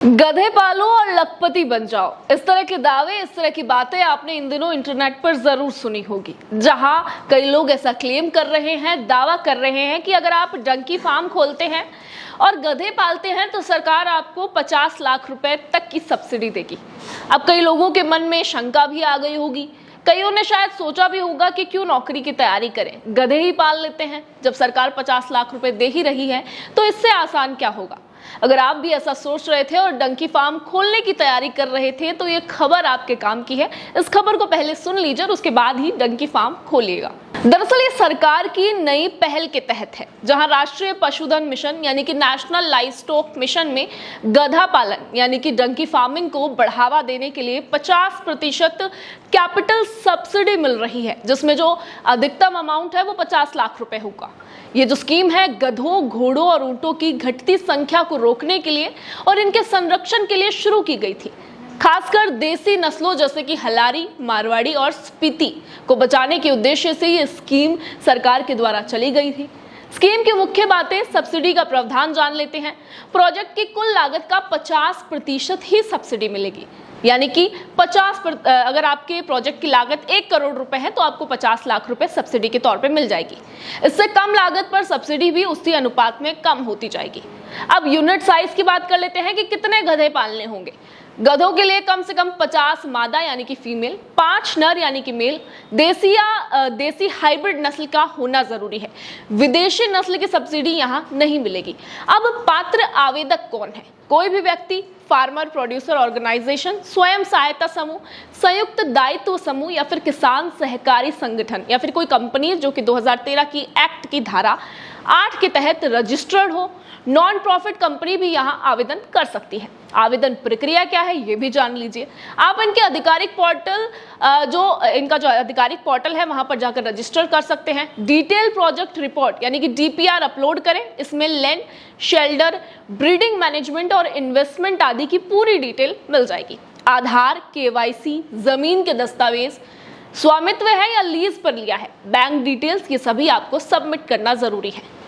गधे पालो और लखपति बन जाओ, इस तरह के दावे, इस तरह की बातें आपने इन दिनों इंटरनेट पर जरूर सुनी होगी, जहां कई लोग ऐसा क्लेम कर रहे हैं, दावा कर रहे हैं कि अगर आप डंकी फार्म खोलते हैं और गधे पालते हैं तो सरकार आपको 50 लाख रुपए तक की सब्सिडी देगी। अब कई लोगों के मन में शंका भी आ गई होगी, कईयों ने शायद सोचा भी होगा कि क्यों नौकरी की तैयारी करें, गधे ही पाल लेते हैं। जब सरकार 50 लाख रुपए दे ही रही है तो इससे आसान क्या होगा। अगर आप भी ऐसा सोच रहे थे और डंकी फार्म खोलने की तैयारी कर रहे थे तो ये खबर आपके काम की है। इस खबर को पहले सुन लीजिए और उसके बाद ही डंकी फार्म खोलिएगा। दरअसल ये सरकार की नई पहल के तहत है, जहां राष्ट्रीय पशुधन मिशन यानी कि नेशनल लाइवस्टॉक मिशन में गधा पालन यानी कि डंकी फार्मिंग को बढ़ावा देने के लिए 50% कैपिटल सब्सिडी मिल रही है, जिसमें जो अधिकतम अमाउंट है वो 50 लाख रुपए होगा। ये जो स्कीम है गधों, घोड़ों और ऊंटों की घटती संख्या को रोकने के लिए और इनके संरक्षण के लिए शुरू की गई थी। खासकर देसी नस्लों जैसे कि हलारी, मारवाड़ी और स्पीति को बचाने के उद्देश्य से ये स्कीम सरकार के द्वारा चली गई थी। स्कीम की मुख्य बातें, सब्सिडी का प्रावधान जान लेते हैं। प्रोजेक्ट की कुल लागत का 50% ही सब्सिडी मिलेगी, यानी कि अगर आपके प्रोजेक्ट की लागत 1 करोड़ रुपए है तो आपको 50 लाख रुपए सब्सिडी के तौर पे मिल जाएगी। इससे कम लागत पर सब्सिडी भी उसी अनुपात में कम होती जाएगी। अब यूनिट साइज की बात कर लेते हैं कि कितने गधे पालने होंगे। गधों के लिए कम से कम 50 मादा यानी कि फीमेल, 5 नर यानी कि मेल, देसी या देसी हाइब्रिड नस्ल का होना जरूरी है। विदेशी नस्ल की सब्सिडी यहाँ नहीं मिलेगी। अब पात्र आवेदक कौन है? कोई भी व्यक्ति, फार्मर प्रोड्यूसर ऑर्गेनाइजेशन, स्वयं सहायता समूह, संयुक्त दायित्व समूह या फिर किसान सहकारी संगठन या फिर कोई कंपनी जो कि 2013 की एक्ट की धारा 8 के तहत रजिस्टर्ड हो। नॉन प्रॉफिट कंपनी भी यहां आवेदन कर सकती है। आवेदन प्रक्रिया क्या है ये भी जान लीजिए। आप इनके आधिकारिक पोर्टल इनका जो आधिकारिक पोर्टल है वहां पर जाकर रजिस्टर कर सकते हैं। डिटेल प्रोजेक्ट रिपोर्ट यानी कि डीपीआर अपलोड करें। इसमें लैंड, शेल्टर, ब्रीडिंग मैनेजमेंट और इन्वेस्टमेंट आदि की पूरी डिटेल मिल जाएगी। आधार, केवाईसी, जमीन के दस्तावेज, स्वामित्व है या लीज पर लिया है, बैंक डिटेल्स, ये सभी आपको सबमिट करना जरूरी है।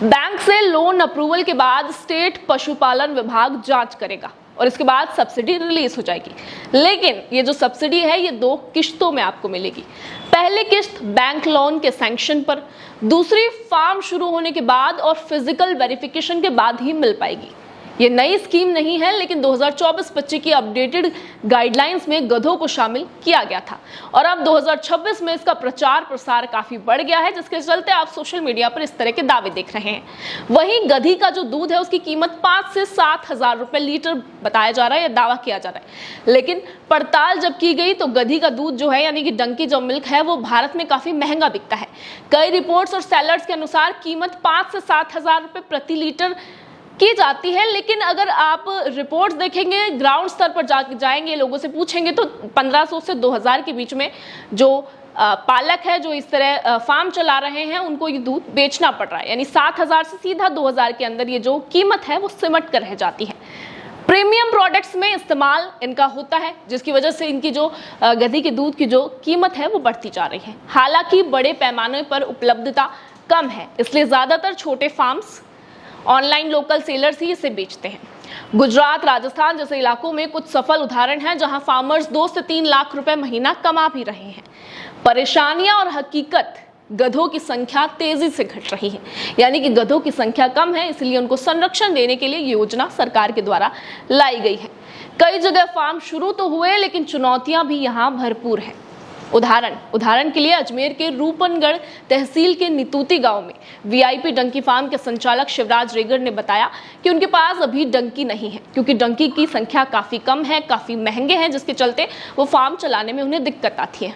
बैंक से लोन अप्रूवल के बाद स्टेट पशुपालन विभाग जांच करेगा और इसके बाद सब्सिडी रिलीज हो जाएगी। लेकिन ये जो सब्सिडी है ये 2 किश्तों में आपको मिलेगी। पहली किश्त बैंक लोन के सैंक्शन पर, दूसरी फार्म शुरू होने के बाद और फिजिकल वेरिफिकेशन के बाद ही मिल पाएगी। ये नई स्कीम नहीं है, लेकिन 2024-25 की अपडेटेड गाइडलाइंस में गधों को शामिल किया गया था और अब 2026 में इसका प्रचार प्रसार काफी बढ़ गया है, जिसके चलते आप सोशल मीडिया पर इस तरह के दावे देख रहे हैं। वहीं गधी का जो दूध है उसकी कीमत 5 से 7 हजार रुपए लीटर बताया जा रहा है या दावा किया जा रहा है, लेकिन पड़ताल जब की गई तो गधी का दूध जो है यानी कि डंकी जो मिल्क है वो भारत में काफी महंगा बिकता है। कई रिपोर्ट्स और सेलर्स के अनुसार कीमत 5 से 7 हजार रुपए प्रति लीटर की जाती है, लेकिन अगर आप रिपोर्ट्स देखेंगे, ग्राउंड स्तर पर जाएंगे, लोगों से पूछेंगे तो 1500 से 2000 के बीच में जो पालक है, जो इस तरह फार्म चला रहे हैं, उनको ये दूध बेचना पड़ रहा है। यानी 7000 से सीधा 2000 के अंदर ये जो कीमत है वो सिमट कर रह जाती है। प्रीमियम प्रोडक्ट्स में इस्तेमाल इनका होता है, जिसकी वजह से इनकी जो गधी के दूध की जो कीमत है वो बढ़ती जा रही है। हालांकि बड़े पैमाने पर उपलब्धता कम है, इसलिए ज्यादातर छोटे फार्म्स, ऑनलाइन लोकल सेलर्स ही इसे बेचते हैं। गुजरात, राजस्थान जैसे इलाकों में कुछ सफल उदाहरण हैं जहां फार्मर्स 2 से 3 लाख रुपए महीना कमा भी रहे हैं। परेशानियां और हकीकत, गधों की संख्या तेजी से घट रही है, यानी कि गधों की संख्या कम है, इसलिए उनको संरक्षण देने के लिए योजना सरकार के द्वारा लाई गई है। कई जगह फार्म शुरू तो हुए, लेकिन चुनौतियां भी यहाँ भरपूर है। उदाहरण के लिए अजमेर के रूपनगढ़ तहसील के नितूती गांव में वीआईपी डंकी फार्म के संचालक शिवराज रेगर ने बताया कि उनके पास अभी डंकी नहीं है, क्योंकि डंकी की संख्या काफी कम है, काफी महंगे हैं, जिसके चलते वो फार्म चलाने में उन्हें दिक्कत आती है।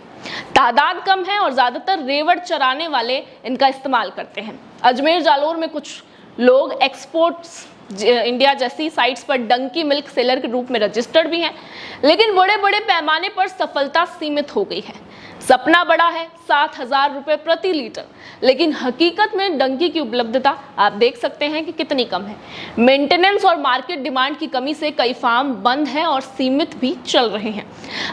तादाद कम है और ज्यादातर रेवड़ चराने वाले इनका इस्तेमाल करते हैं। अजमेर, जालोर में कुछ लोग एक्सपोर्ट्स इंडिया जैसी साइट्स पर डंकी मिल्क सेलर के रूप में रजिस्टर्ड भी हैं, लेकिन बड़े बड़े पैमाने पर सफलता सीमित हो गई है। सपना बड़ा है, 7,000 रुपए प्रति लीटर, लेकिन हकीकत में डंकी की उपलब्धता आप देख सकते हैं कि कितनी कम है। मेंटेनेंस और मार्केट डिमांड की कमी से कई फार्म बंद हैं और सीमित भी चल रहे हैं।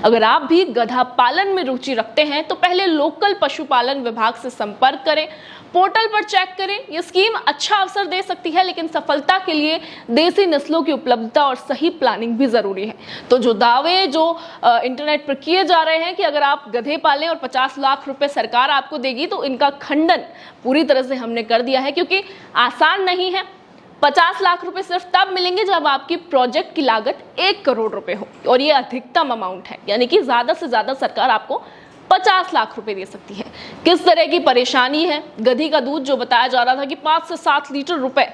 अगर आप भी गधा पालन में रुचि रखते हैं तो पहले लोकल पशुपालन विभाग से संपर्क करें। पोर्टल पर चेक करें। ये स्कीम अच्छा अवसर दे सकती है, लेकिन सफलता के लिए देसी नस्लों की उपलब्धता और सही प्लानिंग भी जरूरी है। तो जो दावे जो इंटरनेट पर किए जा रहे हैं कि अगर आप गधे पालें और 50 लाख रुपए सरकार आपको देगी, तो इनका खंडन पूरी तरह से हमने कर दिया है, क्योंकि आसान नहीं है। 50 लाख रुपए सिर्फ तब मिलेंगे जब आपकी प्रोजेक्ट की लागत 1 करोड़ रुपए हो, और ये अधिकतम अमाउंट है, यानी कि ज्यादा से ज्यादा सरकार आपको 50 लाख रुपए दे सकती है। किस तरह की परेशानी है, गधी का दूध जो बताया जा रहा था कि 5 से 7 लीटर रुपए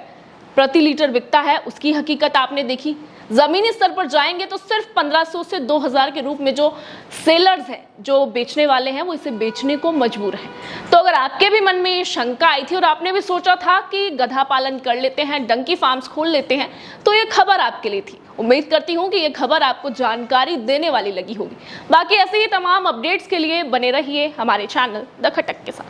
प्रति लीटर बिकता है, उसकी हकीकत आपने देखी। जमीनी स्तर पर जाएंगे तो सिर्फ 1500 से 2000 के रूप में जो सेलर्स हैं, जो बेचने वाले हैं, वो इसे बेचने को मजबूर हैं। तो अगर आपके भी मन में ये शंका आई थी और आपने भी सोचा था कि गधा पालन कर लेते हैं, डंकी फार्म्स खोल लेते हैं, तो ये खबर आपके लिए थी। उम्मीद करती हूँ कि ये खबर आपको जानकारी देने वाली लगी होगी। बाकी ऐसे ही तमाम अपडेट्स के लिए बने रहिए हमारे चैनल द खटक के साथ।